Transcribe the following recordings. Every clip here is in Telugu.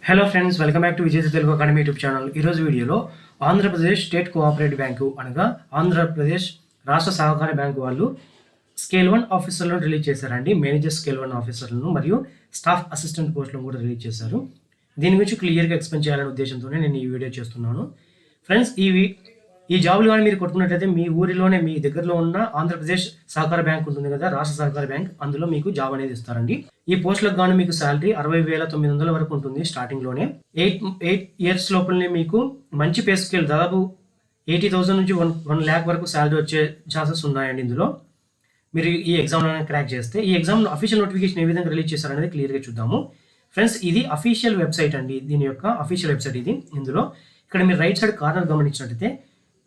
Hello friends, welcome back to విజేత తెలుగు అకాడమీ యూట్యూబ్ ఛానల్. ఈరోజు వీడియోలో ఆంధ్రప్రదేశ్ స్టేట్ కోఆపరేటివ్ బ్యాంకు అనగా ఆంధ్రప్రదేశ్ రాష్ట్ర సహకార బ్యాంకు వాళ్ళు స్కేల్ 1 ఆఫీసర్లను రిలీజ్ చేశారండి. మేనేజర్ స్కేల్ 1 ఆఫీసర్లను మరియు స్టాఫ్ అసిస్టెంట్ పోస్టులను కూడా రిలీజ్ చేశారు. దీని గురించి క్లియర్గా ఎక్స్ప్లెయిన్ చేయాలనే ఉద్దేశంతోనే నేను ఈ వీడియో చేస్తున్నాను. ఫ్రెండ్స్, ఈ జాబులు కానీ మీరు కొట్టుకున్నట్లయితే మీ ఊరిలోనే మీ దగ్గరలో ఉన్న ఆంధ్రప్రదేశ్ సహకార బ్యాంక్ ఉంటుంది కదా, రాష్ట్ర సహకార బ్యాంక్, అందులో మీకు జాబ్ అనేది ఇస్తారండి. ఈ పోస్టులకు గాను మీకు శాలరీ 60,900 వరకు ఉంటుంది. స్టార్టింగ్లోనే 8 ఇయర్స్ లోపలనే మీకు మంచి పే స్కేల్ దాదాపు 80,000 నుంచి 1 lakh వరకు శాలరీ వచ్చే ఛాన్సెస్ ఉన్నాయండి. ఇందులో మీరు ఈ ఎగ్జామ్ క్రాక్ చేస్తే, ఈ ఎగ్జామ్ అఫీషియల్ నోటిఫికేషన్ ఏ విధంగా రిలీజ్ చేశారనేది క్లియర్గా చూద్దాము. ఫ్రెండ్స్, ఇది అఫీషియల్ వెబ్సైట్ అండి. దీని యొక్క అఫీషియల్ వెబ్సైట్ ఇది. ఇందులో ఇక్కడ మీరు రైట్ సైడ్ కార్నర్ గమనించినట్టయితే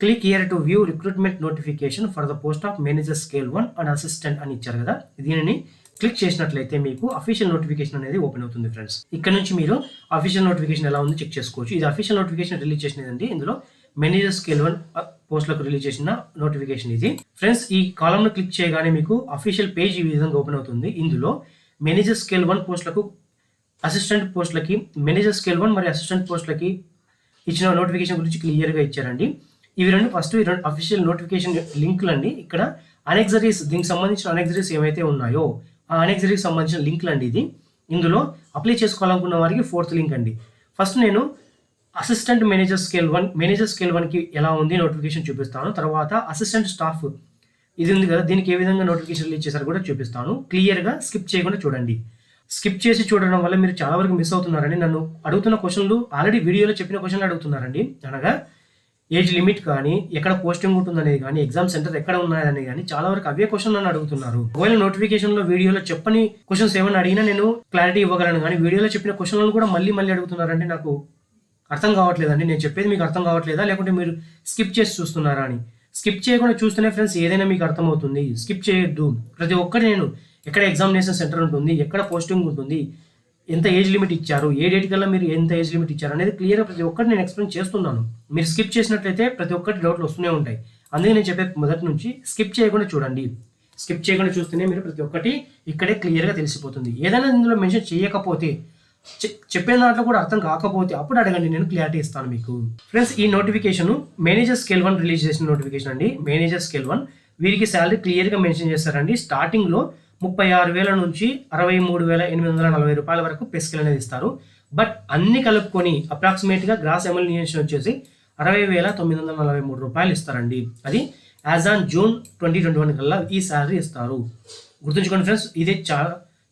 click here to view recruitment notification for the post of manager scale 1 and assistant అని ఇచ్చారు కదా. దీనిని క్లిక్ చేసినట్లయితే మీకు అఫీషియల్ నోటిఫికేషన్ అనేది ఓపెన్ అవుతుంది. ఫ్రెండ్స్, ఇక్కడ నుంచి మీరు అఫీషియల్ నోటిఫికేషన్ ఎలా ఉంది చెక్ చేసుకోవచ్చు. ఇది అఫీషియల్ నోటిఫికేషన్ రిలీజ్ చేసినదండి. ఇందులో మేనేజర్ స్కేల్ 1 పోస్టులకు రిలీజ్ చేసిన నోటిఫికేషన్ ఇది. ఫ్రెండ్స్, ఈ కాలంను క్లిక్ చేయగానే మీకు అఫీషియల్ పేజ్ ఈ విధంగా ఓపెన్ అవుతుంది. ఇందులో మేనేజర్ స్కేల్ 1 పోస్టులకు, అసిస్టెంట్ పోస్టులకి, మేనేజర్ స్కేల్ 1 మరియు అసిస్టెంట్ పోస్టులకి ఇచ్చిన నోటిఫికేషన్ గురించి క్లియర్గా ఇచ్చారండి. ఇవి రెండు అఫీషియల్ నోటిఫికేషన్ లింకులు అండి. ఇక్కడ అనెక్సరీస్, దీనికి సంబంధించిన అనెక్సరీస్ ఏవైతే ఉన్నాయో ఆ అనెక్సరీకి సంబంధించిన లింకులు అండి ఇది. ఇందులో అప్లై చేసుకోవాలనుకున్న వారికి 4th లింక్ అండి. ఫస్ట్ నేను అసిస్టెంట్ మేనేజర్ స్కేల్ 1కి ఎలా ఉంది నోటిఫికేషన్ చూపిస్తాను. తర్వాత అసిస్టెంట్ స్టాఫ్ ఇది ఉంది కదా, దీనికి ఏ విధంగా నోటిఫికేషన్ రిలీజ్ చేశారు కూడా చూపిస్తాను. క్లియర్గా స్కిప్ చేయకుండా చూడండి. స్కిప్ చేసి చూడడం వల్ల మీరు చాలా వరకు మిస్ అవుతున్నారండి. నన్ను అడుగుతున్న క్వశ్చన్లు ఆల్రెడీ వీడియోలో చెప్పిన క్వశ్చన్లు అడుగుతున్నారండి. అనగా ఏజ్ లిమిట్ కానీ, ఎక్కడ పోస్టింగ్ ఉంటుందనేది కానీ, ఎగ్జామ్ సెంటర్ ఎక్కడ ఉన్నాయనేది కానీ చాలా వరకు అవే క్వశ్చన్ నన్ను అడుగుతున్నారు. ఒకవేళ నోటిఫికేషన్లో వీడియోలో చెప్పని క్వశ్చన్స్ ఏమైనా అడిగినా నేను క్లారిటీ ఇవ్వగలను, కానీ వీడియోలో చెప్పిన క్వశ్చన్లను కూడా మళ్ళీ అడుగుతున్నారంటే నాకు అర్థం కావట్లేదండి. నేను చెప్పేది మీకు అర్థం కావట్లేదా, లేకుంటే మీరు స్కిప్ చేసి చూస్తున్నారా అని. స్కిప్ చేయకుండా చూస్తేనే ఫ్రెండ్స్ ఏదైనా మీకు అర్థమవుతుంది. స్కిప్ చేయొద్దు. ప్రతి ఒక్కటి నేను ఎక్కడ ఎగ్జామినేషన్ సెంటర్ ఉంటుంది, ఎక్కడ పోస్టింగ్ ఉంటుంది, ఎంత ఏజ్ లిమిట్ ఇచ్చారు, ఏ డేట్ కల్లా మీరు ఎంత ఏజ్ లిమిట్ ఇచ్చారు అనేది క్లియర్గా ప్రతి ఒక్కటి నేను ఎక్స్ప్లెయిన్ చేస్తున్నాను. మీరు స్కిప్ చేసినట్లయితే ప్రతి ఒక్కటి డౌట్లు వస్తూనే ఉంటాయి. అందుకే నేను చెప్పే మొదటి నుంచి స్కిప్ చేయకుండా చూడండి. స్కిప్ చేయకుండా చూస్తేనే మీరు ప్రతి ఒక్కటి ఇక్కడే క్లియర్గా తెలిసిపోతుంది. ఏదైనా ఇందులో మెన్షన్ చేయకపోతే, చెప్పే దాంట్లో కూడా అర్థం కాకపోతే అప్పుడు అడగండి, నేను క్లారిటీ ఇస్తాను మీకు. ఫ్రెండ్స్, ఈ నోటిఫికేషన్ మేనేజర్ స్కేల్ 1 రిలీజ్ చేసిన నోటిఫికేషన్ అండి. మేనేజర్ స్కేల్ 1 వీరికి శాలరీ క్లియర్గా మెన్షన్ చేస్తారండి. స్టార్టింగ్లో 36,000 నుంచి 63,840 రూపాయల వరకు పే స్కేల్ అనేది ఇస్తారు. బట్ అన్ని కలుపుకొని అప్రాక్సిమేట్గా గ్రాస్ ఎమ్యూనరేషన్ వచ్చేసి 60,943 రూపాయలు ఇస్తారండి. అది యాజ్ ఆన్ జూన్ 2021 కల్లా ఈ శాలరీ ఇస్తారు. గుర్తుంచుకోండి ఫ్రెండ్స్, ఇది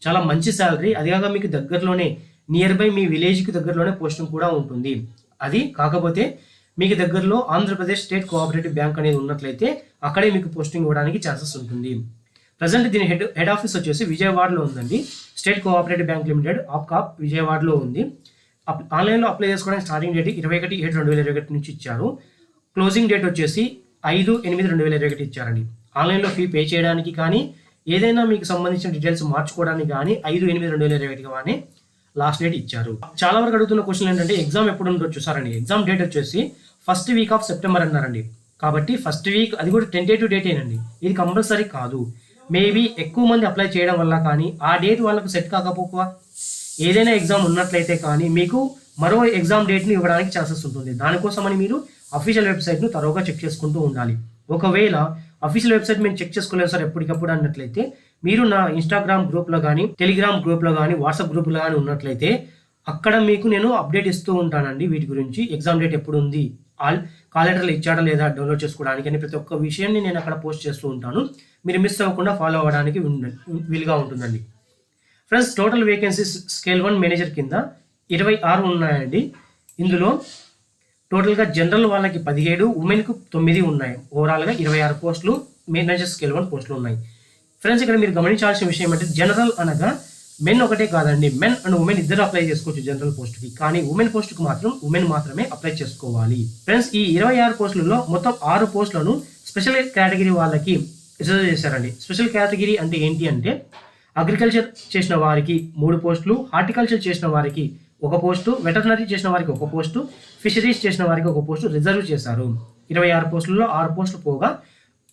చాలా మంచి శాలరీ. అదిగాక మీకు దగ్గరలోనే, నియర్ బై మీ విలేజ్కి దగ్గరలోనే పోస్టింగ్ కూడా ఉంటుంది. అది కాకపోతే మీకు దగ్గరలో ఆంధ్రప్రదేశ్ స్టేట్ కోఆపరేటివ్ బ్యాంక్ అనేది ఉన్నట్లయితే అక్కడే మీకు పోస్టింగ్ ఇవ్వడానికి ఛాన్సెస్ ఉంటుంది. ప్రజెంట్ దీని హెడ్ ఆఫీస్ వచ్చేసి విజయవాడలో ఉందండి. State cooperative bank limited APCOF విజయవాడలో ఉంది. ఆన్లైన్లో అప్లై చేసుకోవడానికి స్టార్టింగ్ డేట్ 21/7/2021 నుంచి ఇచ్చారు. క్లోజింగ్ డేట్ వచ్చేసి 5/8/2021 ఇచ్చారండి. ఆన్లైన్లో ఫీ పే చేయడానికి కానీ, ఏదైనా మీకు సంబంధించిన డీటెయిల్స్ మార్చుకోవడానికి కానీ 5/8/2021 కానీ లాస్ట్ డేట్ ఇచ్చారు. చాలా వరకు అడుగుతున్న క్వశ్చన్ ఏంటంటే ఎగ్జామ్ ఎప్పుడు ఉందో చూసారండి. ఎగ్జామ్ డేట్ వచ్చేసి ఫస్ట్ వీక్ ఆఫ్ సెప్టెంబర్ అన్నారండి. కాబట్టి ఫస్ట్ వీక్, అది కూడా టెంటేటివ్ డేటేనండి. ఇది కంపల్సరీ కాదు. మేబీ ఎక్కువ మంది అప్లై చేయడం వల్ల కానీ, ఆ డేట్ వాళ్ళకు సెట్ కాకపోక ఏదైనా ఎగ్జామ్ ఉన్నట్లయితే కానీ మీకు మరో ఎగ్జామ్ డేట్ని ఇవ్వడానికి ఛాన్సెస్ ఉంటుంది. దానికోసమని మీరు అఫీషియల్ వెబ్సైట్ను తరోగా చెక్ చేసుకుంటూ ఉండాలి. ఒకవేళ అఫీషియల్ వెబ్సైట్ మేము చెక్ చేసుకోలేము సార్ ఎప్పటికప్పుడు అన్నట్లయితే, మీరు నా ఇన్స్టాగ్రామ్ గ్రూప్లో కానీ, టెలిగ్రామ్ గ్రూప్లో కానీ, వాట్సాప్ గ్రూప్లో కానీ ఉన్నట్లయితే అక్కడ మీకు నేను అప్డేట్ ఇస్తూ ఉంటానండి. వీటి గురించి ఎగ్జామ్ డేట్ ఎప్పుడు ఉంది, కాల్ లెటర్లు ఇచ్చాడా లేదా డౌన్లోడ్ చేసుకోవడానికి అని ప్రతి ఒక్క విషయాన్ని నేను అక్కడ పోస్ట్ చేస్తూ ఉంటాను. మీరు మిస్ అవ్వకుండా ఫాలో అవ్వడానికి వీలుగా ఉంటుందండి. Friends, total vacancies scale 1 manager కింద 26 ఉన్నాయండి. ఇందులో టోటల్గా జనరల్ వాళ్ళకి 17, ఉమెన్కు 9 ఉన్నాయి. ఓవరాల్గా 26 పోస్టులు మేనేజర్ స్కేల్ 1 పోస్టులు ఉన్నాయి. ఫ్రెండ్స్, ఇక్కడ మీరు గమనించాల్సిన విషయం అంటే జనరల్ అనగా మెన్ ఒకటే కాదండి, మెన్ అండ్ ఉమెన్ ఇద్దరు అప్లై చేసుకోవచ్చు జనరల్ పోస్ట్కి. కానీ ఉమెన్ పోస్ట్కి మాత్రం ఉమెన్ మాత్రమే అప్లై చేసుకోవాలి. ఫ్రెండ్స్, ఈ 26 పోస్టులలో మొత్తం 6 పోస్టులను స్పెషల్ కేటగిరీ వాళ్ళకి రిజర్వ్ చేశారండి. స్పెషల్ కేటగిరీ అంటే ఏంటి అంటే, అగ్రికల్చర్ చేసిన వారికి 3 పోస్టులు, హార్టికల్చర్ చేసిన వారికి 1 పోస్టు, వెటర్నరీ చేసిన వారికి 1 పోస్టు, ఫిషరీస్ చేసిన వారికి 1 పోస్టు రిజర్వ్ చేశారు. 26 పోస్టులలో 6 పోస్టులు పోగా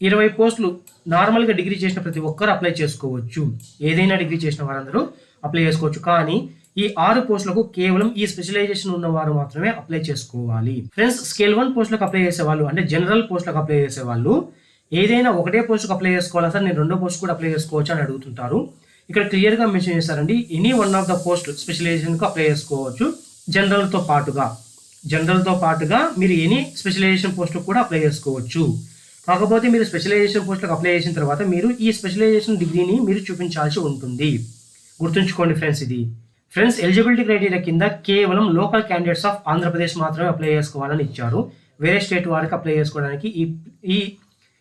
20 పోస్టులు నార్మల్గా డిగ్రీ చేసిన ప్రతి ఒక్కరు అప్లై చేసుకోవచ్చు. ఏదైనా డిగ్రీ చేసిన వారందరూ అప్లై చేసుకోవచ్చు. కానీ ఈ 6 పోస్టులకు కేవలం ఈ స్పెషలైజేషన్ ఉన్న వారు మాత్రమే అప్లై చేసుకోవాలి. ఫ్రెండ్స్, స్కేల్ 1 పోస్టులకు అప్లై చేసే వాళ్ళు అంటే జనరల్ పోస్టులకు అప్లై చేసే వాళ్ళు ఏదైనా ఒకటే పోస్టుకు అప్లై చేసుకోవాలా సార్, నేను రెండో పోస్ట్ కూడా అప్లై చేసుకోవచ్చు అని అడుగుతుంటారు. ఇక్కడ క్లియర్గా మెన్షన్ చేశారండి, any one of the post స్పెషలైజేషన్కు అప్లై చేసుకోవచ్చు. జనరల్తో పాటుగా మీరు ఎనీ స్పెషలైజేషన్ పోస్టుకు కూడా అప్లై చేసుకోవచ్చు. కాకపోతే మీరు స్పెషలైజేషన్ పోస్టులకు అప్లై చేసిన తర్వాత మీరు ఈ స్పెషలైజేషన్ డిగ్రీని మీరు చూపించాల్సి ఉంటుంది. గుర్తుంచుకోండి ఫ్రెండ్స్ ఇది. ఫ్రెండ్స్, ఎలిజిబిలిటీ క్రైటీరియా కింద కేవలం లోకల్ క్యాండిడేట్స్ ఆఫ్ ఆంధ్రప్రదేశ్ మాత్రమే అప్లై చేసుకోవాలని ఇచ్చారు. వేరే స్టేట్ వారికి అప్లై చేసుకోవడానికి ఈ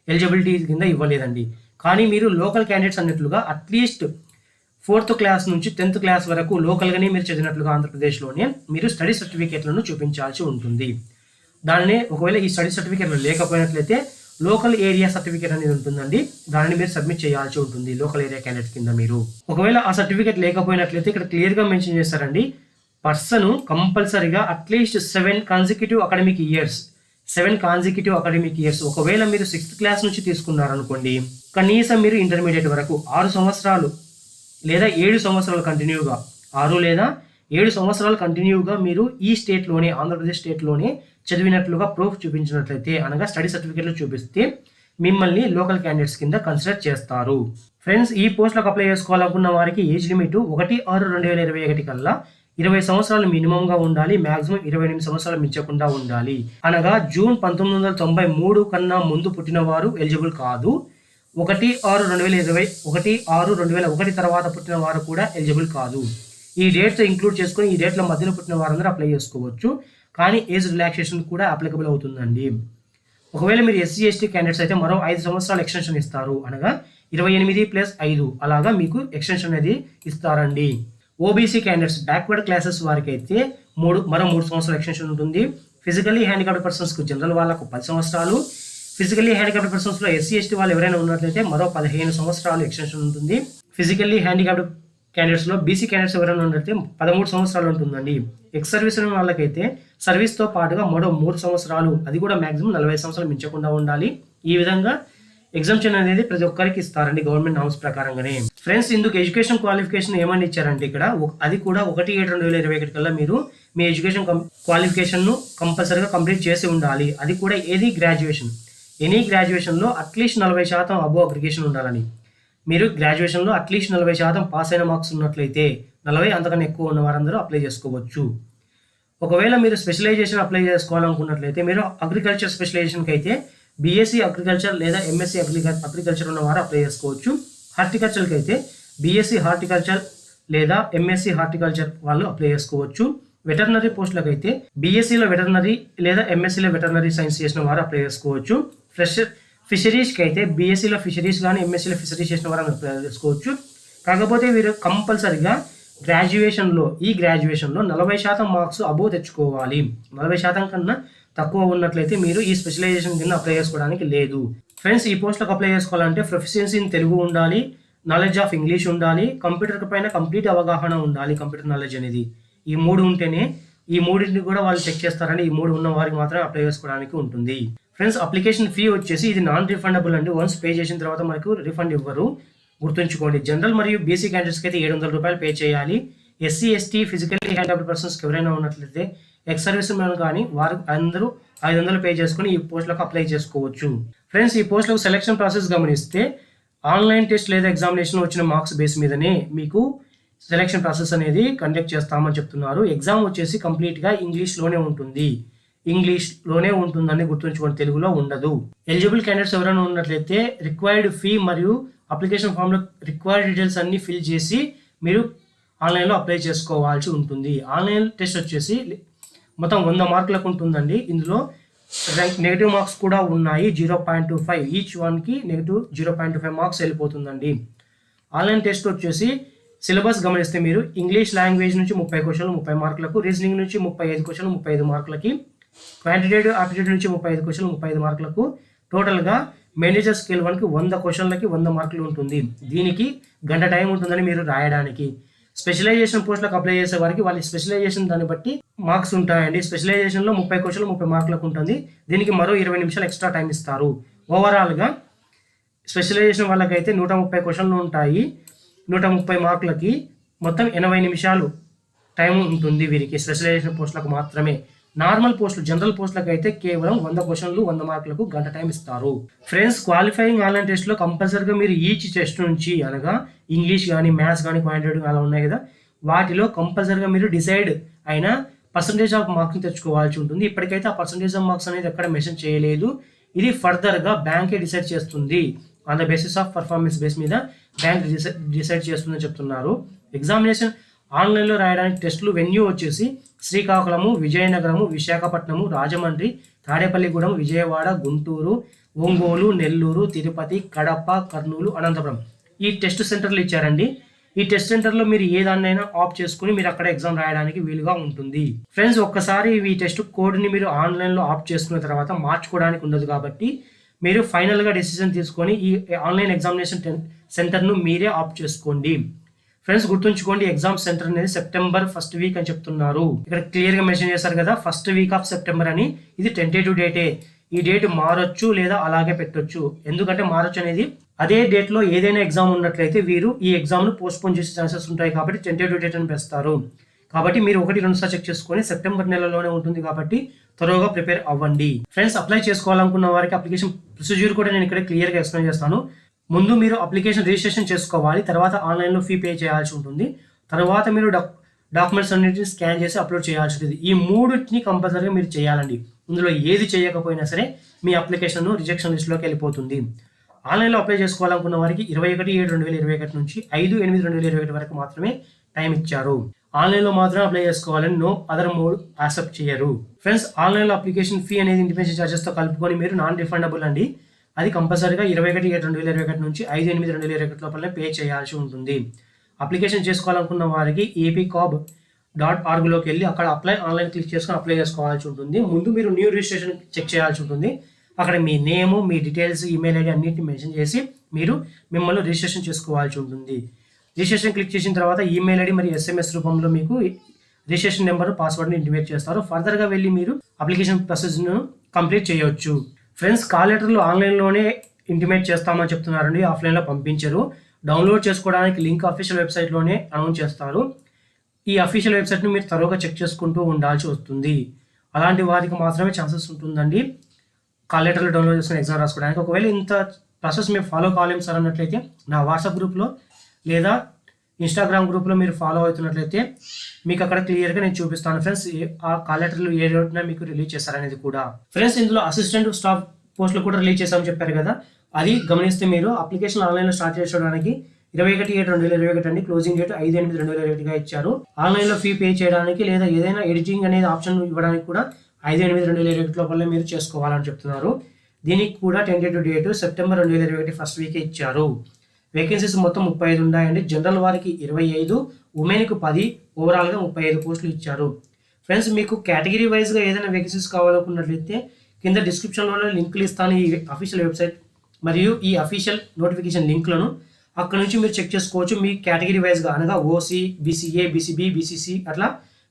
ఎలిజిబిలిటీ కింద ఇవ్వలేదండి. కానీ మీరు లోకల్ క్యాండిడేట్స్ అన్నట్లుగా అట్లీస్ట్ 4th క్లాస్ నుంచి 10th క్లాస్ వరకు లోకల్గానే మీరు చదివినట్లుగా ఆంధ్రప్రదేశ్లోనే మీరు స్టడీ సర్టిఫికేట్లను చూపించాల్సి ఉంటుంది. దానినే ఒకవేళ ఈ స్టడీ సర్టిఫికేట్లు లేకపోయినట్లయితే లోకల్ ఏరియా సర్టిఫికేట్ అనేది ఉంటుందండి, దానిని మీరు సబ్మిట్ చేయాల్సి ఉంటుంది లోకల్ ఏరియా క్యాండిడేట్ కింద. మీరు ఒకవేళ ఆ సర్టిఫికేట్ లేకపోయినట్లయితే ఇక్కడ క్లియర్గా మెన్షన్ చేస్తారండి, పర్సన్ కంపల్సరీగా అట్లీస్ట్ 7 కాన్సిక్యూటివ్ అకాడమిక్ ఇయర్స్ ఒకవేళ మీరు 6th క్లాస్ నుంచి తీసుకున్నారనుకోండి, కనీసం మీరు ఇంటర్మీడియట్ వరకు 6 సంవత్సరాలు లేదా 7 సంవత్సరాలు కంటిన్యూగా 6 లేదా 7 సంవత్సరాలు కంటిన్యూగా మీరు ఈ స్టేట్లోనే ఆంధ్రప్రదేశ్ స్టేట్లోనే చదివినట్లుగా ప్రూఫ్ చూపించినట్లయితే అనగా స్టడీ సర్టిఫికేట్లు చూపిస్తే మిమ్మల్ని లోకల్ క్యాండిడేట్స్ కింద కన్సిడర్ చేస్తారు. ఫ్రెండ్స్, ఈ పోస్టులకు అప్లై చేసుకోవాలనుకున్న వారికి ఏజ్ లిమిట్ 1/6/2021 కల్లా 20 సంవత్సరాలు మినిమంగా ఉండాలి, మాక్సిమం 28 సంవత్సరాలు మించకుండా ఉండాలి. అనగా జూన్ 1993 కన్నా ముందు పుట్టిన వారు ఎలిజిబుల్ కాదు. 1/6/2020 1/6/2001 తర్వాత పుట్టిన వారు కూడా ఎలిజిబుల్ కాదు. ఈ డేట్స్ ఇంక్లూడ్ చేసుకొని ఈ డేట్ల మధ్యలో పుట్టిన వారందరూ అప్లై చేసుకోవచ్చు. కానీ ఏజ్ రిలాక్సేషన్ కూడా అప్లికబుల్ అవుతుందండి. ఒకవేళ మీరు ఎస్సీ ఎస్టీ క్యాండిడేట్స్ అయితే మరో 5 సంవత్సరాలు ఎక్స్టెన్షన్ ఇస్తారు. అనగా 28+5 అలాగా మీకు ఎక్స్టెన్షన్ అనేది ఇస్తారండి. ఓబీసీ క్యాండిడేట్స్ బ్యాక్వర్డ్ క్లాసెస్ వారికి అయితే మరో 3 సంవత్సరాలు ఎక్స్టెన్షన్ ఉంటుంది. ఫిజికల్లీ హ్యాండిక్యాప్డ్ పర్సన్స్కు జనరల్ వాళ్ళకు 10 సంవత్సరాలు, ఫిజికల్లీ హ్యాండిక్యాప్డ్ పర్సన్స్లో ఎస్సీ ఎస్టీ వాళ్ళు ఎవరైనా ఉన్నట్లయితే మరో 15 సంవత్సరాలు ఎక్స్టెన్షన్ ఉంటుంది. ఫిజికల్లీ హ్యాండిక్యాప్డ్ క్యాండిడేట్స్లో బీసీ క్యాండిడేట్స్ ఎవరైనా ఉన్నట్లయితే 13 సంవత్సరాలు ఉంటుందండి. ఎక్స్ సర్వీస్ వాళ్ళకైతే సర్వీస్తో పాటుగా మరో 3 సంవత్సరాలు, అది కూడా మాక్సిమం 40 సంవత్సరాలు మించకుండా ఉండాలి. ఈ విధంగా ఎగ్జామ్షన్ అనేది ప్రతి ఒక్కరికి ఇస్తారండి గవర్నమెంట్ నామ్స్ ప్రకారంగానే. ఫ్రెండ్స్, ఇందుకు ఎడ్యుకేషన్ క్వాలిఫికేషన్ ఏమని ఇచ్చారంటే ఇక్కడ అది కూడా 1/7/2021 కల్లా మీరు మీ ఎడ్యుకేషన్ క్వాలిఫికేషన్ను కంపల్సరీగా కంప్లీట్ చేసి ఉండాలి. అది కూడా ఏది ఎనీ గ్రాడ్యుయేషన్లో అట్లీస్ట్ 40% అబోవ్ అగ్రిగేషన్ ఉండాలని. మీరు గ్రాడ్యుయేషన్లో అట్లీస్ట్ 40% పాస్ అయిన మార్క్స్ ఉన్నట్లయితే 40 అంతకన్నా ఎక్కువ ఉన్న వారందరూ అప్లై చేసుకోవచ్చు. ఒకవేళ మీరు స్పెషలైజేషన్ అప్లై చేసుకోవాలనుకున్నట్లయితే మీరు అగ్రికల్చర్ స్పెషలైజేషన్కి అయితే బీఎస్సీ అగ్రికల్చర్ లేదా ఎంఎస్సీ అగ్రికల్చర్ ఉన్న వారు అప్లై చేసుకోవచ్చు. హార్టికల్చర్కి అయితే బీఎస్సీ హార్టికల్చర్ లేదా ఎంఎస్సీ హార్టికల్చర్ వాళ్ళు అప్లై చేసుకోవచ్చు. వెటర్నరీ పోస్టులకు అయితే బీఎస్సీలో వెటర్నరీ లేదా ఎంఎస్సీలో వెటర్నరీ సైన్స్ చేసిన వారు అప్లై చేసుకోవచ్చు. ఫిషరీస్కి అయితే బీఎస్సీలో ఫిషరీస్ కానీ ఎంఎస్సీలో ఫిషరీస్ చేసిన వారు అప్లై చేసుకోవచ్చు. కాకపోతే వీరు కంపల్సరిగా గ్రాడ్యుయేషన్లో 40% మార్క్స్ అబోవ్ తెచ్చుకోవాలి. 40% కన్నా తక్కువ ఉన్నట్లయితే మీరు ఈ స్పెషలైజేషన్ కింద అప్లై చేసుకోవడానికి లేదు. ఫ్రెండ్స్, ఈ పోస్టులకు అప్లై చేసుకోవాలంటే ప్రొఫిషియన్సీ ఇన్ తెలుగు ఉండాలి, నాలెడ్జ్ ఆఫ్ ఇంగ్లీష్ ఉండాలి, కంప్యూటర్ పైన కంప్లీట్ అవగాహన ఉండాలి, కంప్యూటర్ నాలెడ్జ్ అనేది. ఈ 3 ఉంటేనే ఈ 3ని కూడా వాళ్ళు చెక్ చేస్తారని ఈ 3 ఉన్న వారికి మాత్రమే అప్లై చేసుకోవడానికి ఉంటుంది. ఫ్రెండ్స్, అప్లికేషన్ ఫీ వచ్చేసి ఇది నాన్ రిఫండబుల్ అండి. వన్స్ పే చేసిన తర్వాత మనకు రిఫండ్ ఇవ్వరు, గుర్తుంచుకోండి. జనరల్ మరియు బీసీ క్యాండిడేట్స్కి అయితే 700 రూపాయలు పే చేయాలి. ఎస్సీ ఎస్టీ ఫిజికల్లీ హ్యాండిక్యాప్డ్ పర్సన్స్కి ఎవరైనా ఉన్నట్లయితే ఎక్స్ సర్వీస్ మ్యాన్ కానీ వారు అందరూ 500 పే చేసుకుని ఈ పోస్టులకు అప్లై చేసుకోవచ్చు. ఫ్రెండ్స్, ఈ పోస్టులకు సెలక్షన్ ప్రాసెస్ గమనిస్తే ఆన్లైన్ టెస్ట్ లేదా ఎగ్జామినేషన్ వచ్చిన మార్క్స్ బేస్ మీదనే మీకు సెలక్షన్ ప్రాసెస్ అనేది కండక్ట్ చేస్తామని చెప్తున్నారు. ఎగ్జామ్ వచ్చేసి కంప్లీట్గా ఇంగ్లీష్లోనే ఉంటుందని గుర్తుంచుకోండి, తెలుగులో ఉండదు. ఎలిజిబుల్ క్యాండిడేట్స్ ఎవరైనా ఉన్నట్లయితే రిక్వైర్డ్ ఫీ మరియు అప్లికేషన్ ఫామ్లో రిక్వైర్డ్ డీటెయిల్స్ అన్ని ఫిల్ చేసి మీరు ఆన్లైన్లో అప్లై చేసుకోవాల్సి ఉంటుంది. ఆన్లైన్ టెస్ట్ వచ్చేసి మొత్తం 100 మార్కులకు ఉంటుందండి. ఇందులో నెగిటివ్ మార్క్స్ కూడా ఉన్నాయి, 0.25 ఈచ్ వన్కి నెగిటివ్ 0.25 మార్క్స్ వెళ్ళిపోతుందండి. ఆన్లైన్ టెస్ట్ వచ్చేసి సిలబస్ గమనిస్తే మీరు ఇంగ్లీష్ లాంగ్వేజ్ నుంచి 30 క్వశ్చన్లు 30 మార్కులకు, రీజనింగ్ నుంచి 35 క్వశ్చన్లు 35 మార్కులకి, క్వాంటిటేటివ్ ఆప్టిట్యూడ్ నుంచి 35 క్వశ్చన్లు 35 మార్కులకు, టోటల్గా మేనేజర్ స్కేల్ 1కి 100 క్వశ్చన్లకి 100 మార్కులు ఉంటుంది. దీనికి గంట టైం ఉంటుందని మీరు రాయడానికి. స్పెషలైజేషన్ పోస్టులకు అప్లై చేసే వారికి వాళ్ళ స్పెషలైజేషన్ దాన్ని బట్టి మార్క్స్ ఉంటాయండి. స్పెషలైజేషన్లో 30 క్వశ్చన్లు 30 మార్కులకు ఉంటుంది. దీనికి మరో 20 నిమిషాలు ఎక్స్ట్రా టైం ఇస్తారు. ఓవరాల్గా స్పెషలైజేషన్ వాళ్ళకైతే 130 క్వశ్చన్లు ఉంటాయి. 130 మార్కులకి మొత్తం 80 నిమిషాలు టైం ఉంటుంది వీరికి స్పెషలైజేషన్ పోస్టులకు మాత్రమే. నార్మల్ పోస్టులు జనరల్ పోస్టులకు అయితే కేవలం 100 క్వశ్చన్లు 100 మార్కులకు గంట టైం ఇస్తారు. ఫ్రెండ్స్ క్వాలిఫైయింగ్ ఆన్లైన్ టెస్ట్లో కంపల్సరీగా మీరు ఈచ్ టెస్ట్ నుంచి అనగా ఇంగ్లీష్ కానీ మ్యాథ్స్ కానీ క్వాంటిటేటివ్ అలా ఉన్నాయి కదా, వాటిలో కంపల్సరీగా మీరు డిసైడ్ అయిన పర్సంటేజ్ ఆఫ్ మార్క్స్ని తెచ్చుకోవాల్సి ఉంటుంది. ఇప్పటికైతే ఆ పర్సంటేజ్ ఆఫ్ మార్క్స్ అనేది ఎక్కడ మెన్షన్ చేయలేదు. ఇది ఫర్దర్గా బ్యాంకే డిసైడ్ చేస్తుంది. On the basis of performance base మీద బ్యాంక్ డిసైడ్ చేస్తుందని చెప్తున్నారు. ఎగ్జామినేషన్ ఆన్లైన్లో రాయడానికి టెస్టులు వెన్యూ వచ్చేసి శ్రీకాకుళము, విజయనగరము, విశాఖపట్నము, రాజమండ్రి, తాడేపల్లిగూడెం, విజయవాడ, గుంటూరు, ఒంగోలు, నెల్లూరు, తిరుపతి, కడప, కర్నూలు, అనంతపురం ఈ టెస్ట్ సెంటర్లు ఇచ్చారండి. ఈ టెస్ట్ సెంటర్లో మీరు ఏ దాన్నైనా ఆప్ చేసుకుని మీరు అక్కడ ఎగ్జామ్ రాయడానికి వీలుగా ఉంటుంది. ఫ్రెండ్స్ ఒక్కసారి ఈ టెస్ట్ కోడ్ని మీరు ఆన్లైన్లో ఆప్ చేసుకున్న తర్వాత మార్చుకోవడానికి ఉండదు కాబట్టి మీరు ఫైనల్గా డెసిషన్ తీసుకొని ఈ ఆన్లైన్ ఎగ్జామినేషన్ సెంటర్ను మీరే ఆప్ చేసుకోండి. ఫ్రెండ్స్ గుర్తుంచుకోండి, ఎగ్జామ్ సెంటర్ అనేది సెప్టెంబర్ 1st వీక్ అని చెప్తున్నారు. ఇక్కడ క్లియర్గా మెన్షన్ చేశారు కదా 1st వీక్ ఆఫ్ సెప్టెంబర్ అని. ఇది టెంటేటివ్ డేటే. ఈ డేట్ మారొచ్చు లేదా అలాగే పెట్టొచ్చు. ఎందుకంటే మారొచ్చు అనేది అదే డేట్లో ఏదైనా ఎగ్జామ్ ఉన్నట్లయితే వీరు ఈ ఎగ్జామ్ను పోస్ట్పోన్ చేసే ఛాన్సెస్ ఉంటాయి కాబట్టి టెంటేటివ్ డేట్ అని పెడతారు. కాబట్టి మీరు 1-2 సార్లు చెక్ చేసుకొని సెప్టెంబర్ నెలలోనే ఉంటుంది కాబట్టి త్వరగా ప్రిపేర్ అవ్వండి. ఫ్రెండ్స్ అప్లై చేసుకోవాలనుకున్న వారికి అప్లికేషన్ ప్రొసీజ్యూర్ కూడా నేను ఇక్కడ క్లియర్గా ఎక్స్ప్లెయిన్ చేస్తాను. ముందు మీరు అప్లికేషన్ రిజిస్ట్రేషన్ చేసుకోవాలి. తర్వాత ఆన్లైన్లో ఫీ పే చేయాల్సి ఉంటుంది. తర్వాత మీరు డాక్యుమెంట్స్ అన్నింటిని స్కాన్ చేసి అప్లోడ్ చేయాల్సి ఉంటుంది. ఈ మూడింటిని కంపల్సరీగా మీరు చేయాలండి. ఇందులో ఏది చేయకపోయినా సరే మీ అప్లికేషన్ రిజెక్షన్ లిస్ట్లోకి వెళ్ళిపోతుంది. ఆన్లైన్లో అప్లై చేసుకోవాలనుకున్న వారికి 21/7/2021 నుంచి 5/8/2021 వరకు మాత్రమే టైం ఇచ్చారు. ఆన్లైన్లో మాత్రమే అప్లై చేసుకోవాలని, నో అదర్ మోడ్ యాక్సెప్ట్ చేయరు. ఫ్రెండ్స్ ఆన్లైన్లో అప్లికేషన్ ఫీ అనేది ఇంటిమేషన్ ఛార్జెస్తో కలుపుకొని మీరు నాన్ రిఫండబుల్ అండి. అది కంపల్సరీగా 21/7/2021 నుంచి 5/8/2021 లోపలనే పే చేయాల్సి ఉంటుంది. అప్లికేషన్ చేసుకోవాలనుకున్న వారికి apcob.org వెళ్ళి అక్కడ అప్లై ఆన్లైన్ క్లిక్ చేసుకొని అప్లై చేసుకోవాల్సి ఉంటుంది. ముందు మీరు న్యూ రిజిస్ట్రేషన్ చెక్ చేయాల్సి ఉంటుంది. అక్కడ మీ నేము, మీ డీటెయిల్స్, ఈమెయిల్ ఐడి అన్నింటిని మెన్షన్ చేసి మిమ్మల్ని రిజిస్ట్రేషన్ చేసుకోవాల్సి ఉంటుంది. రిజిస్ట్రేషన్ క్లిక్ చేసిన తర్వాత ఈమెయిల్ ఐడి మరియు SMS రూపంలో మీకు రిజిస్ట్రేషన్ నెంబర్, పాస్వర్డ్ని ఇంటిమేట్ చేస్తారు. ఫర్దర్గా వెళ్ళి మీరు అప్లికేషన్ ప్రాసెస్ను కంప్లీట్ చేయవచ్చు. ఫ్రెండ్స్ కాల్ లెటర్లు ఆన్లైన్లోనే ఇంటిమేట్ చేస్తామని చెప్తున్నారండి, ఆఫ్లైన్లో పంపించరు. డౌన్లోడ్ చేసుకోవడానికి లింక్ అఫీషియల్ వెబ్సైట్లోనే అనౌన్స్ చేస్తారు. ఈ అఫీషియల్ వెబ్సైట్ని మీరు త్వరగా చెక్ చేసుకుంటూ ఉండాల్సి వస్తుంది. అలాంటి వారికి మాత్రమే ఛాన్సెస్ ఉంటుందండి కాల్ లెటర్లు డౌన్లోడ్ చేసుకుని ఎగ్జామ్ రాసుకోవడానికి. ఒకవేళ ఇంత ప్రాసెస్ మీరు ఫాలో కాలేము సార్ అన్నట్లయితే నా వాట్సాప్ గ్రూప్లో లేదా ఇన్స్టాగ్రామ్ గ్రూప్లో మీరు ఫాలో అవుతున్నట్లయితే మీకు అక్కడ క్లియర్గా నేను చూపిస్తాను ఫ్రెండ్స్ ఆ కాల్ లెటర్లు ఏ రోజున మీకు రిలీజ్ చేస్తారనేది కూడా. ఫ్రెండ్స్ ఇందులో అసిస్టెంట్ స్టాఫ్ పోస్టులు కూడా రిలీజ్ చేస్తామని చెప్పారు కదా, అది గమనిస్తే మీరు అప్లికేషన్ ఆన్లైన్లో స్టార్ట్ చేసుకోవడానికి 21/7/2021 అండి. క్లోజింగ్ డేట్ 5/8/2021గా ఇచ్చారు. ఆన్లైన్లో ఫీ పే చేయడానికి లేదా ఏదైనా ఎడిటింగ్ అనేది ఆప్షన్ ఇవ్వడానికి కూడా 5/8/2021 లోపలనే మీరు చేసుకోవాలని చెప్తున్నారు. దీనికి కూడా tentative date September 2021 first week ఇచ్చారు. వేకెన్సీస్ మొత్తం 35 ఉన్నాయండి. జనరల్ వారికి 25, ఉమెన్కి 10, ఓవరాల్గా 35 పోస్టులు ఇచ్చారు. ఫ్రెండ్స్ మీకు కేటగిరీ వైజ్గా ఏదైనా వేకెన్సీస్ కావాలనుకున్నట్లయితే కింద డిస్క్రిప్షన్లోనే లింకులు ఇస్తాను, ఈ అఫీషియల్ వెబ్సైట్ మరియు ఈ అఫీషియల్ నోటిఫికేషన్ లింక్లను. అక్కడ నుంచి మీరు చెక్ చేసుకోవచ్చు. మీ కేటగిరీ వైజ్గా అనగా ఓసీ, బీసీఏ, బీసీబీ, బీసీసీ అట్లా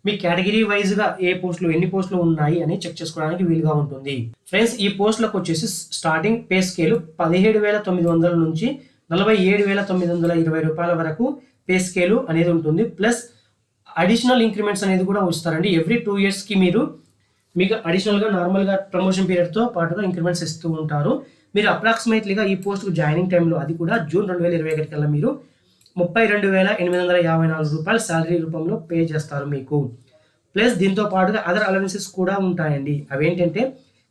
మీ కేటగిరీ వైజ్గా ఏ పోస్టులు ఎన్ని పోస్టులు ఉన్నాయి అని చెక్ చేసుకోవడానికి వీలుగా ఉంటుంది. ఫ్రెండ్స్ ఈ పోస్టులకు వచ్చేసి స్టార్టింగ్ పే స్కేల్ 17,900 నుంచి 47,920 రూపాయల వరకు పే స్కేలు అనేది ఉంటుంది. ప్లస్ అడిషనల్ ఇంక్రిమెంట్స్ అనేది కూడా వస్తారండి. ఎవ్రీ 2 yearsకి మీకు అడిషనల్గా నార్మల్గా ప్రమోషన్ పీరియడ్తో పాటుగా ఇంక్రిమెంట్స్ ఇస్తూ ఉంటారు. మీరు అప్రాక్సిమేట్లీగా ఈ పోస్ట్కు జాయినింగ్ టైంలో అది కూడా జూన్ 2021 కల్లా మీరు 32,854 రూపాయలు శాలరీ రూపంలో పే చేస్తారు మీకు. ప్లస్ దీంతో పాటుగా అదర్ అలవెన్సెస్ కూడా ఉంటాయండి. అవేంటంటే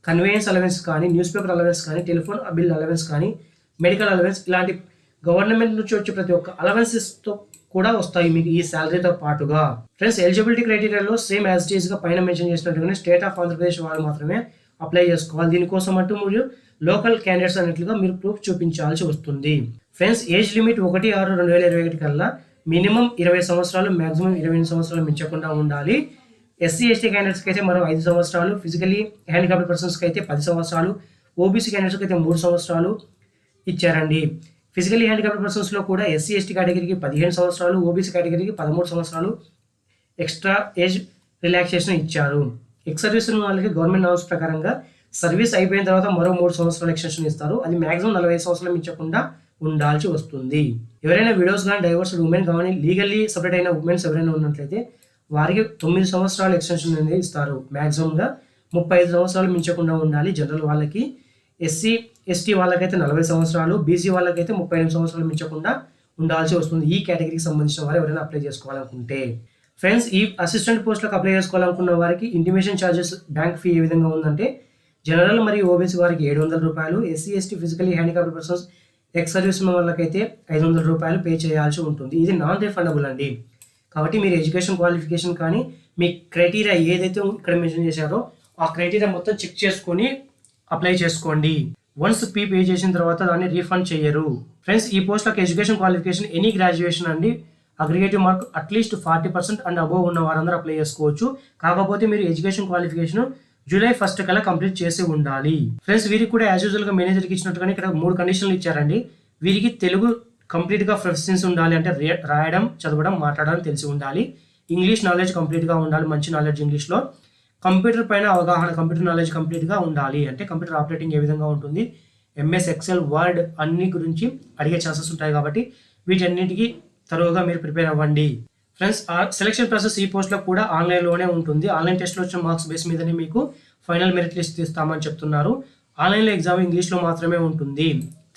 కన్వీనియన్స్ అలవెన్స్ కానీ, న్యూస్ పేపర్ అలవెన్స్ కానీ, టెలిఫోన్ బిల్ అలవెన్స్ కానీ, మెడికల్ అలవెన్స్ ఇలాంటి గవర్నమెంట్ నుంచి వచ్చే ప్రతి ఒక్క అలవెన్సెస్తో కూడా వస్తాయి మీకు ఈ శాలరీతో పాటుగా. ఫ్రెండ్స్ ఎలిజిబిలిటీ క్రైటీరియాలో సేమ్ యాజ్ ఇట్ ఈస్గా పైన మెన్షన్ చేసినట్టుగానే స్టేట్ ఆఫ్ ఆంధ్రప్రదేశ్ వారు మాత్రమే అప్లై చేసుకోవాలి. దీనికోసం అంటూ మీరు లోకల్ క్యాండిడేట్స్ అన్నట్లుగా మీరు ప్రూఫ్ చూపించాల్సి వస్తుంది. ఫ్రెండ్స్ ఏజ్ లిమిట్ 1/6/2021 కల్లా మినిమం 20 సంవత్సరాలు, మ్యాక్సిమం 28 సంవత్సరాలు మించకుండా ఉండాలి. SC ST క్యాండిడేట్స్కి అయితే మరో 5 సంవత్సరాలు, ఫిజికలీ హ్యాండిక్యాప్డ్ పర్సన్స్కి అయితే 10 సంవత్సరాలు, OBC క్యాండిడేట్స్కి అయితే 3 సంవత్సరాలు ఇచ్చారండి. ఫిజికలీ హ్యాండిక్యాప్డ్ పర్సన్స్లో కూడా SC ST కేటగిరీకి 15 సంవత్సరాలు, OBC కేటగిరీకి 13 సంవత్సరాలు ఎక్స్ట్రా ఏజ్ రిలాక్సేషన్ ఇచ్చారు. ఎక్స్ సర్వీస్ ఉన్న వాళ్ళకి గవర్నమెంట్ నామ్స్ ప్రకారంగా సర్వీస్ అయిపోయిన తర్వాత మరో 3 సంవత్సరాలు ఎక్స్టెన్షన్ ఇస్తారు. అది మ్యాక్సిమం 45 సంవత్సరాలు మించకుండా ఉండాల్సి వస్తుంది. ఎవరైనా విడోస్ కానీ, డైవర్స్డ్ ఉమెన్ కానీ, లీగల్లీ సపరేట్ అయిన ఉమెన్స్ ఎవరైనా ఉన్నట్లయితే వారికి 9 సంవత్సరాల ఎక్స్టెన్షన్ అనేది ఇస్తారు. మ్యాక్సిమంగా 35 సంవత్సరాలు మించకుండా ఉండాలి జనరల్ వాళ్ళకి. ఎస్సీ ఎస్టీ వాళ్ళకైతే 40 సంవత్సరాలు, బీసీ వాళ్ళకైతే 38 సంవత్సరాలు మించకుండా ఉండాల్సి వస్తుంది. ఈ కేటగిరీకి సంబంధించిన వారు ఎవరైనా అప్లై చేసుకోవాలనుకుంటే. ఫ్రెండ్స్, ఈ అసిస్టెంట్ పోస్టులకు అప్లై చేసుకోవాలనుకున్న వారికి ఇంటిమేషన్ ఛార్జెస్ బ్యాంక్ ఫీ ఏ విధంగా ఉందంటే జనరల్ మరియు ఓబీసీ వారికి 700 రూపాయలు, SC ST physically handicapped persons ex service men వాళ్ళకైతే 500 రూపాయలు పే చేయాల్సి ఉంటుంది. ఇది నాన్ రిఫండబుల్ అండి. కాబట్టి మీరు ఎడ్యుకేషన్ క్వాలిఫికేషన్ కానీ మీ క్రైటీరియా ఏదైతే ఇక్కడ మెన్షన్ చేశారో ఆ క్రైటీరియా మొత్తం చెక్ చేసుకొని అప్లై చేసుకోండి. వన్స్ పే చేసిన తర్వాత దాన్ని రీఫండ్ చేయరు. ఫ్రెండ్స్, ఈ పోస్ట్లకు ఎడ్యుకేషన్ క్వాలిఫికేషన్ ఎనీ గ్రాడ్యుయేషన్ అండి. Aggregative mark at least 40% and above ఉన్న వారందరూ అప్లై చేసుకోవచ్చు. కాకపోతే మీరు ఎడ్యుకేషన్ క్వాలిఫికేషన్ జూలై 1 కల్లా కంప్లీట్ చేసి ఉండాలి. ఫ్రెండ్స్, వీరికి కూడా యాజ్ యూజువల్గా మేనేజర్కి ఇచ్చినట్టుగానే ఇక్కడ 3 కండిషన్లు ఇచ్చారండి. వీరికి తెలుగు కంప్లీట్గా ప్రొఫెషన్స్ ఉండాలి, అంటే రాయడం, చదవడం, మాట్లాడడం తెలిసి ఉండాలి. ఇంగ్లీష్ నాలెడ్జ్ కంప్లీట్గా ఉండాలి, మంచి నాలెడ్జ్ ఇంగ్లీష్లో. కంప్యూటర్ పైన అవగాహన, కంప్యూటర్ నాలెడ్జ్ కంప్లీట్గా ఉండాలి, అంటే కంప్యూటర్ ఆపరేటింగ్ ఏ విధంగా ఉంటుంది, ఎంఎస్ ఎక్సెల్, వర్డ్ అన్ని గురించి అడిగే ఛాన్సెస్ ఉంటాయి. కాబట్టి వీటన్నిటికీ తరువుగా మీరు ప్రిపేర్ అవ్వండి. ఫ్రెండ్స్, సెలక్షన్ ప్రాసెస్ ఈ పోస్ట్లో కూడా ఆన్లైన్లోనే ఉంటుంది. ఆన్లైన్ టెస్ట్లో వచ్చిన మార్క్స్ బేస్ మీదనే మీకు ఫైనల్ మెరిట్ లిస్ట్ తీస్తామని చెప్తున్నారు. ఆన్లైన్లో ఎగ్జామ్ ఇంగ్లీష్లో మాత్రమే ఉంటుంది,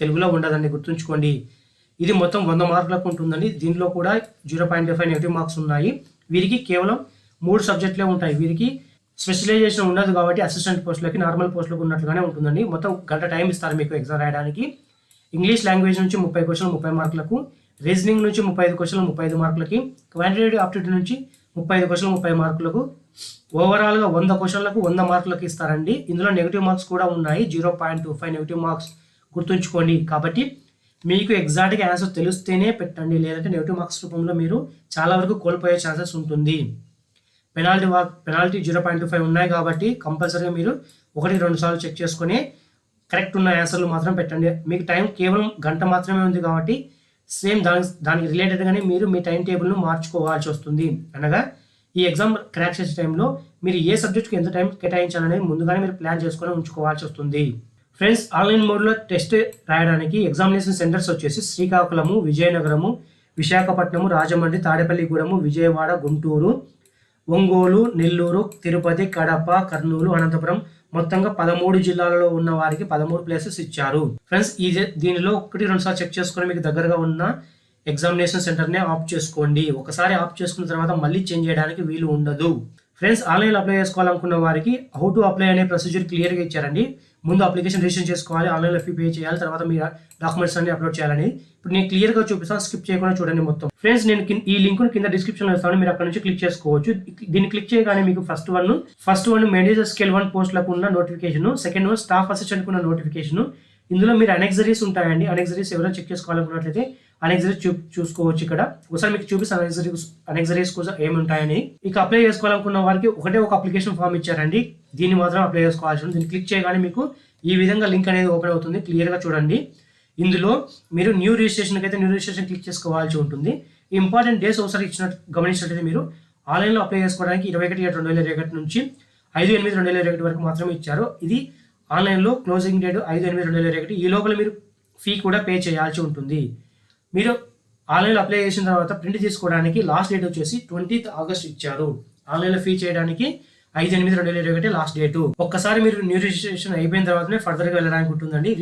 తెలుగులో ఉండదండి, గుర్తుంచుకోండి. ఇది మొత్తం 100 మార్కులకు ఉంటుందండి. దీంట్లో కూడా 0.5 నెగిటివ్ మార్క్స్ ఉన్నాయి. వీరికి కేవలం 3 సబ్జెక్టులే ఉంటాయి. వీరికి స్పెషలైజేషన్ ఉండదు కాబట్టి అసిస్టెంట్ పోస్టులకి నార్మల్ పోస్టులకు ఉన్నట్లుగానే ఉంటుందండి. మొత్తం గంట టైం ఇస్తారు మీకు ఎగ్జామ్ రాయడానికి. ఇంగ్లీష్ లాంగ్వేజ్ నుంచి 30 క్వశ్చన్లు 30 మార్కులకు, రీజనింగ్ నుంచి 35 క్వశ్చన్లు 35 మార్కులకి, క్వాంటిటేటివ్ ఆప్టిట్యూడ్ నుంచి 35 క్వశ్చన్లు 30 మార్కులకు, ఓవరాల్గా 100 క్వశ్చన్లకు 100 మార్కులకు ఇస్తారండి. ఇందులో నెగిటివ్ మార్క్స్ కూడా ఉన్నాయి, 0.25 నెగిటివ్ మార్క్స్, గుర్తుంచుకోండి. కాబట్టి మీకు ఎగ్జాక్ట్గా ఆన్సర్ తెలిస్తేనే పెట్టండి, లేదంటే నెగిటివ్ మార్క్స్ రూపంలో మీరు చాలా వరకు కోల్పోయే ఛాన్సెస్ ఉంటుంది. పెనాల్టీ 0.25 ఉన్నాయి కాబట్టి కంపల్సరీగా మీరు 1-2 సార్లు చెక్ చేసుకొని కరెక్ట్ ఉన్న ఆన్సర్లు మాత్రం పెట్టండి. మీకు టైం కేవలం గంట మాత్రమే ఉంది కాబట్టి సేమ్ దానికి రిలేటెడ్గానే మీరు మీ టైం టేబుల్ను మార్చుకోవాల్సి వస్తుంది. అనగా ఈ ఎగ్జామ్ క్రాక్ చేసే టైంలో మీరు ఏ సబ్జెక్ట్కి ఎంత టైం కేటాయించాలనేది ముందుగానే మీరు ప్లాన్ చేసుకొని ఉంచుకోవాల్సి వస్తుంది. ఫ్రెండ్స్, ఆన్లైన్ మోడ్లో టెస్ట్ రాయడానికి ఎగ్జామినేషన్ సెంటర్స్ వచ్చేసి శ్రీకాకుళము, విజయనగరము, విశాఖపట్నము, రాజమండ్రి, తాడేపల్లిగూడెము, విజయవాడ, గుంటూరు, ఒంగోలు, నెల్లూరు, తిరుపతి, కడప, కర్నూలు, అనంతపురం, మొత్తంగా 13 జిల్లాలలో ఉన్న వారికి 13 ప్లేసెస్ ఇచ్చారు. ఫ్రెండ్స్, దీనిలో 1-2 సార్లు చెక్ చేసుకొని మీకు దగ్గరగా ఉన్న ఎగ్జామినేషన్ సెంటర్నే ఆప్ట్ చేసుకోండి. ఒకసారి ఆప్ట్ చేసుకున్న తర్వాత మళ్ళీ చేంజ్ చేయడానికి వీలు ఉండదు. ఫ్రెండ్స్, ఆన్లైన్లో అప్లై చేసుకోవాలనుకున్న వారికి హౌ టు అప్లై అనే ప్రొసీజర్ క్లియర్గా ఇచ్చారండి. ముందు అప్లికేషన్ రిజిస్టర్ చేసుకోవాలి, ఆన్లైన్లో ఫీ పే చేయాలి, తర్వాత మీ డాక్యుమెంట్స్ అన్ని అప్లోడ్ చేయాలని. ఇప్పుడు నేను క్లియర్గా చూపిస్తాను, స్కిప్ చేయకుండా చూడండి మొత్తం. ఫ్రెండ్స్, నేను ఈ లింక్ను కింద డిస్క్రిప్షన్లో ఇస్తాను, మీరు అక్కడ నుంచి క్లిక్ చేసుకోవచ్చు. దీన్ని క్లిక్ చేయగానే మీకు ఫస్ట్ వన్ మేనేజర్ స్కేల్ 1 పోస్టులకు ఉన్న నోటిఫికేషన్, సెకండ్ వన్ స్టాఫ్ అసిస్టెంట్కి ఉన్న నోటిఫికేషన్. ఇందులో మీరు అనెక్సరీస్ ఉంటాయండి. అనెక్సరీస్ ఎవరైనా చెక్ చేసుకోవాలనుకున్నట్లయితే అనెక్సరీస్ చూసుకోవచ్చు. ఇక్కడ ఒకసారి మీకు చూపిస్తాను అనెక్సరీస్ కోసం ఏమి ఉంటాయని. ఇక అప్లై చేసుకోవాలనుకున్న వారికి ఒక అప్లికేషన్ ఫామ్ ఇచ్చారండి. దీన్ని మాత్రం అప్లై చేసుకోవాల్సి ఉంటుంది. దీన్ని క్లిక్ చేయగానే మీకు ఈ విధంగా లింక్ అనేది ఓపెన్ అవుతుంది. క్లియర్గా చూడండి. ఇందులో మీరు న్యూ రిజిస్ట్రేషన్కి అయితే న్యూ రిజిస్ట్రేషన్ క్లిక్ చేసుకోవాల్సి ఉంటుంది. ఇంపార్టెంట్ డేస్ ఒకసారి గమనించినట్లయితే మీరు ఆన్లైన్లో అప్లై చేసుకోవడానికి 21/7/2021 నుంచి 5/8/2021 వరకు మాత్రమే ఇచ్చారు. ఇది ఆన్లైన్లో క్లోజింగ్ డేట్ 5/8/2021. ఈ లోపల మీరు ఫీ కూడా పే చేయాల్సి ఉంటుంది. మీరు ఆన్లైన్లో అప్లై చేసిన తర్వాత ప్రింట్ తీసుకోవడానికి లాస్ట్ డేట్ వచ్చేసి 20th ఆగస్ట్ ఇచ్చారు. ఆన్లైన్లో ఫీ చేయడానికి 5/8/2021 లాస్ట్ డేటు. ఒక్కసారి మీరు న్యూ రిజిస్ట్రేషన్ అయిపోయిన తర్వాతనే ఫర్దర్గా వెళ్ళడానికి ఉంటుందండి.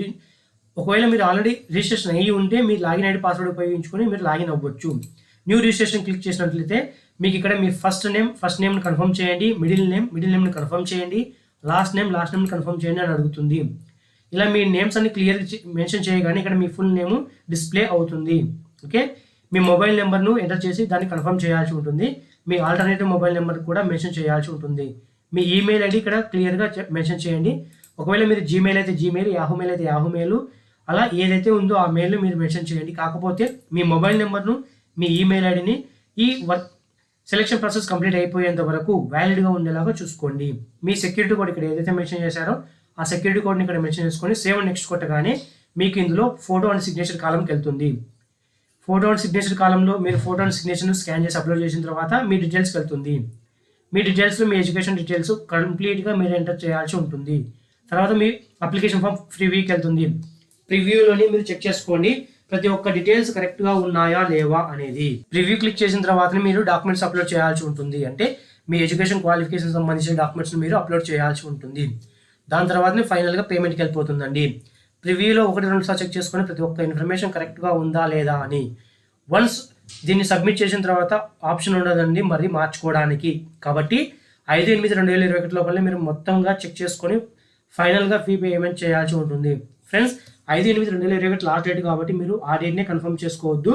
ఒకవేళ మీరు ఆల్రెడీ రిజిస్ట్రేషన్ అయ్యి ఉంటే మీరు లాగిన్ ఐడి పాస్వర్డ్ ఉపయోగించుకొని మీరు లాగిన్ అవ్వచ్చు. న్యూ రిజిస్ట్రేషన్ క్లిక్ చేసినట్లయితే మీకు ఇక్కడ మీ ఫస్ట్ నేమ్ని కన్ఫర్మ్ చేయండి, మిడిల్ నేమ్ని కన్ఫర్మ్ చేయండి, లాస్ట్ నేమ్ని కన్ఫర్మ్ చేయండి అని అడుగుతుంది. ఇలా మీ నేమ్స్ అన్ని క్లియర్గా మెన్షన్ చేయగానే ఇక్కడ మీ ఫుల్ నేమ్ డిస్ప్లే అవుతుంది. ఓకే, మీ మొబైల్ నెంబర్ను ఎంటర్ చేసి దాన్ని కన్ఫర్మ్ చేయాల్సి ఉంటుంది. మీ ఆల్టర్నేటివ్ మొబైల్ నెంబర్ కూడా మెన్షన్ చేయాల్సి ఉంటుంది. మీ ఈమెయిల్ ఐడి ఇక్కడ క్లియర్గా మెన్షన్ చేయండి. ఒకవేళ మీరు జీమెయిల్ అయితే జీమెయిల్, యాహూ మెయిల్ అయితే యాహూ మెయిల్, అలా ఏదైతే ఉందో ఆ మెయిల్ను మీరు మెన్షన్ చేయండి. కాకపోతే మీ మొబైల్ నెంబర్ను, మీ ఈమెయిల్ ఐడిని ఈ సెలక్షన్ ప్రాసెస్ కంప్లీట్ అయిపోయేంత వరకు వ్యాలిడ్గా ఉండేలాగా చూసుకోండి. మీ సెక్యూరిటీ కోడ్ ఇక్కడ ఏదైతే మెన్షన్ చేశారో ఆ సెక్యూరిటీ కోడ్ని ఇక్కడ మెన్షన్ చేసుకొని సేవ్ అండ్ నెక్స్ట్ కొట్టగానే మీకు ఇందులో ఫోటో అండ్ సిగ్నేచర్ కాలంకి వెళ్తుంది. ఫోటో అండ్ సిగ్నేచర్ కాలంలో మీరు ఫోటో అండ్ సిగ్నేచర్ను స్కాన్ చేసి అప్లోడ్ చేసిన తర్వాత మీ డీటెయిల్స్కి వెళ్తుంది. మీ డీటెయిల్స్లో మీ ఎడ్యుకేషన్ డీటెయిల్స్ కంప్లీట్గా మీరు ఎంటర్ చేయాల్సి ఉంటుంది. తర్వాత మీ అప్లికేషన్ ఫామ్ ప్రివ్యూకి వెళ్తుంది. ప్రివ్యూలోని మీరు చెక్ చేసుకోండి. ప్రతి ఒక్క డీటెయిల్స్ కరెక్ట్ గా ఉన్నాయా లేవా అనేది. ప్రివ్యూ క్లిక్ చేసిన తర్వాత మీరు డాక్యుమెంట్స్ అప్లోడ్ చేయాల్సి ఉంటుంది. అంటే మీ ఎడ్యుకేషన్ క్వాలిఫికేషన్ సంబంధించిన డాక్యుమెంట్స్ మీరు అప్లోడ్ చేయాల్సి ఉంటుంది. దాని తర్వాత ఫైనల్ గా పేమెంట్కి వెళ్ళిపోతుందండి. ప్రివ్యూలో 1-2 సార్లు చెక్ చేసుకొని ప్రతి ఒక్క ఇన్ఫర్మేషన్ కరెక్ట్ గా ఉందా లేదా అని. వన్స్ దీన్ని సబ్మిట్ చేసిన తర్వాత ఆప్షన్ ఉండదండి మరి మార్చుకోవడానికి. కాబట్టి 5/8/2021 లోపలే మీరు మొత్తంగా చెక్ చేసుకొని ఫైనల్గా ఫీ పేమెంట్ చేయాల్సి ఉంటుంది. ఫ్రెండ్స్ 5/8/2021 లాస్ట్ డేట్ కాబట్టి మీరు ఆ డేట్నే కన్ఫర్మ్ చేసుకోవద్దు.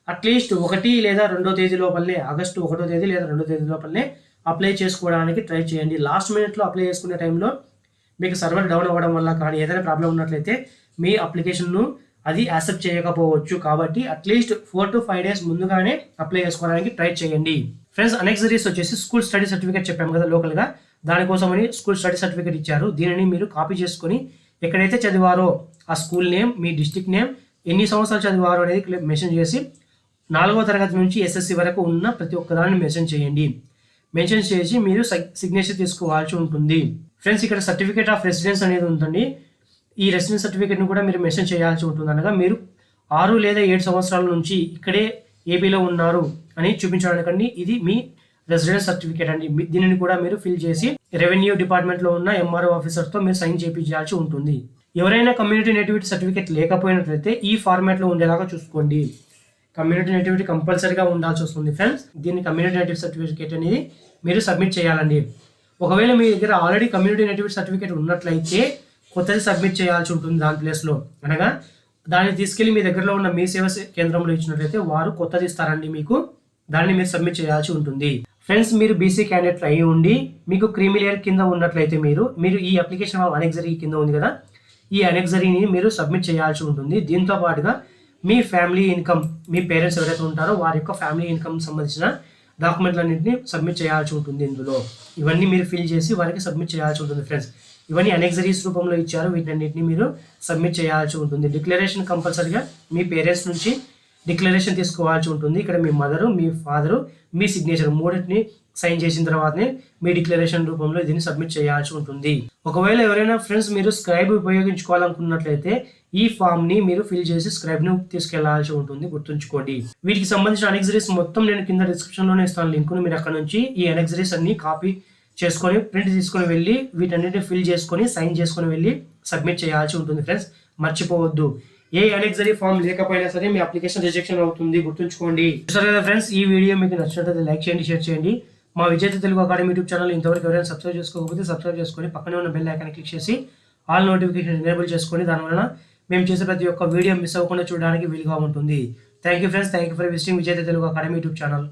అట్లీస్ట్ 1 లేదా 2వ తేదీ లోపలనే, ఆగస్టు 1వ తేదీ లేదా 2వ తేదీ లోపలనే అప్లై చేసుకోవడానికి ట్రై చేయండి. లాస్ట్ మినిట్లో అప్లై చేసుకునే టైంలో మీకు సర్వర్ డౌన్ అవ్వడం వల్ల కానీ ఏదైనా ప్రాబ్లం ఉన్నట్లయితే మీ అప్లికేషన్ను అది యాక్సెప్ట్ చేయకపోవచ్చు. కాబట్టి అట్లీస్ట్ 4 to 5 days ముందుగానే అప్లై చేసుకోవడానికి ట్రై చేయండి. ఫ్రెండ్స్ అనెక్సరీస్ వచ్చేసి స్కూల్ స్టడీ సర్టిఫికేట్ చెప్పాము కదా లోకల్గా, దానికోసమని స్కూల్ స్టడీ సర్టిఫికేట్ ఇచ్చారు. దీనిని మీరు కాపీ చేసుకొని ఎక్కడైతే చదివారో ఆ స్కూల్ నేమ్, మీ డిస్ట్రిక్ట్ నేమ్, ఎన్ని సంవత్సరాలు చదివారో అనేది మెన్షన్ చేసి 4వ తరగతి నుంచి SSC వరకు ఉన్న ప్రతి ఒక్కదాన్ని మెన్షన్ చేయండి. మెన్షన్ చేసి మీరు సిగ్నేచర్ తీసుకోవాల్సి ఉంటుంది. ఫ్రెండ్స్ ఇక్కడ సర్టిఫికేట్ ఆఫ్ రెసిడెన్స్ అనేది ఉంటుంది. ఈ రెసిడెన్స్ సర్టిఫికేట్ని కూడా మీరు మెన్షన్ చేయాల్సి ఉంటుంది. అనగా మీరు 6 లేదా 7 సంవత్సరాల నుంచి ఇక్కడే ఏపీలో ఉన్నారు అని చూపించడానికండి ఇది మీ రెసిడెన్స్ సర్టిఫికేట్ అండి. దీనిని కూడా మీరు ఫిల్ చేసి రెవెన్యూ డిపార్ట్మెంట్లో ఉన్న MRO ఆఫీసర్తో మీరు సైన్ చేయించాల్సి ఉంటుంది. ఎవరైనా కమ్యూనిటీ నేటివిటీ సర్టిఫికేట్ లేకపోయినట్లయితే ఈ ఫార్మాట్లో ఉండేలాగా చూసుకోండి. కమ్యూనిటీ నేటివిటీ కంపల్సరీగా ఉండాల్సి వస్తుంది ఫ్రెండ్స్. దీన్ని కమ్యూనిటీ నేటివిటీ సర్టిఫికేట్ అనేది మీరు సబ్మిట్ చేయాలండి. ఒకవేళ మీ దగ్గర ఆల్రెడీ కమ్యూనిటీ నేటివిటీ సర్టిఫికేట్ ఉన్నట్లయితే కొత్తది సబ్మిట్ చేయాల్సి ఉంటుంది దాని ప్లేస్లో. అనగా దాన్ని తీసుకెళ్లి మీ దగ్గరలో ఉన్న మీ సేవ కేంద్రంలో ఇచ్చినట్లయితే వారు కొత్తది ఇస్తారండి మీకు. దాన్ని మీరు సబ్మిట్ చేయాల్సి ఉంటుంది. ఫ్రెండ్స్ మీరు బీసీ క్యాండిడేట్ అయ్యి ఉండి మీకు క్రీమీ లేయర్ కింద ఉన్నట్లయితే మీరు ఈ అప్లికేషన్ అనెక్సరీ కింద ఉంది కదా, ఈ అనెక్సరీని మీరు సబ్మిట్ చేయాల్సి ఉంటుంది. దీంతో పాటుగా మీ ఫ్యామిలీ ఇన్కమ్, మీ పేరెంట్స్ ఎవరైతే ఉంటారో వారి యొక్క ఫ్యామిలీ ఇన్కమ్ సంబంధించిన డాక్యుమెంట్లన్నింటినీ సబ్మిట్ చేయాల్సి ఉంటుంది. ఇందులో ఇవన్నీ మీరు ఫిల్ చేసి వారికి సబ్మిట్ చేయాల్సి ఉంటుంది ఫ్రెండ్స్. ఇవన్నీ అనెక్సరీస్ రూపంలో ఇచ్చారు, వీటన్నిటిని మీరు సబ్మిట్ చేయాల్సి ఉంటుంది. డిక్లరేషన్ కంపల్సరీగా మీ పేరెంట్స్ నుంచి డిక్లరేషన్ తీసుకోవాల్సి ఉంటుంది. ఇక్కడ మీ మదరు, మీ ఫాదరు, మీ సిగ్నేచర్ మూడింటిని సైన్ చేసిన తర్వాతనే మీ డిక్లరేషన్ రూపంలో దీన్ని సబ్మిట్ చేయాల్సి ఉంటుంది. ఒకవేళ ఎవరైనా ఫ్రెండ్స్ మీరు స్క్రైబ్ ఉపయోగించుకోవాలనుకున్నట్లయితే ఈ ఫామ్ ని మీరు ఫిల్ చేసి స్క్రైబ్ ను తీసుకెళ్లాల్సి ఉంటుంది, గుర్తుంచుకోండి. వీటికి సంబంధించిన అనెక్సరీస్ మొత్తం నేను కింద డిస్క్రిప్షన్ లోనే ఇస్తాను లింక్. మీరు అక్కడ నుంచి ఈ అనెక్సరీస్ అన్ని కాపీ చేసుకొని ప్రింట్ తీసుకొని వెళ్ళి వీటన్నిటిని ఫిల్ చేసుకొని సైన్ చేసుకొని వెళ్ళి సబ్మిట్ చేయాల్సి ఉంటుంది ఫ్రెండ్స్. మర్చిపోవద్దు, ఏ అనెక్సరీ ఫామ్ లేకపోయినా సరే మీ అప్లికేషన్ రిజెక్షన్ అవుతుంది, గుర్తుంచుకోండి. సరే కదా ఫ్రెండ్స్, ఈ వీడియో మీకు నచ్చినట్లయితే లైక్ చేయండి, షేర్ చేయండి. మా విజేత తెలుగు అకాడమీ యూట్యూబ్ ఛానల్ ఇంతవరకు ఎవరైనా సబ్స్క్రైబ్ చేసుకోకపోతే సబ్స్క్రైబ్ చేసుకొని పక్కనే ఉన్న బెల్ ఐకాన్ క్లిక్ చేసి ఆల్ నోటిఫికేషన్ ఎనేబుల్ చేసుకొని దానివల్ల మేము చేసే ప్రతి ఒక్క వీడియో మిస్ అవ్వకుండా చూడడానికి వీలుగా ఉంటుంది. Thank you friends, thank you for visiting విజేత తెలుగు అకాడమీ యూట్యూబ్ ఛానల్.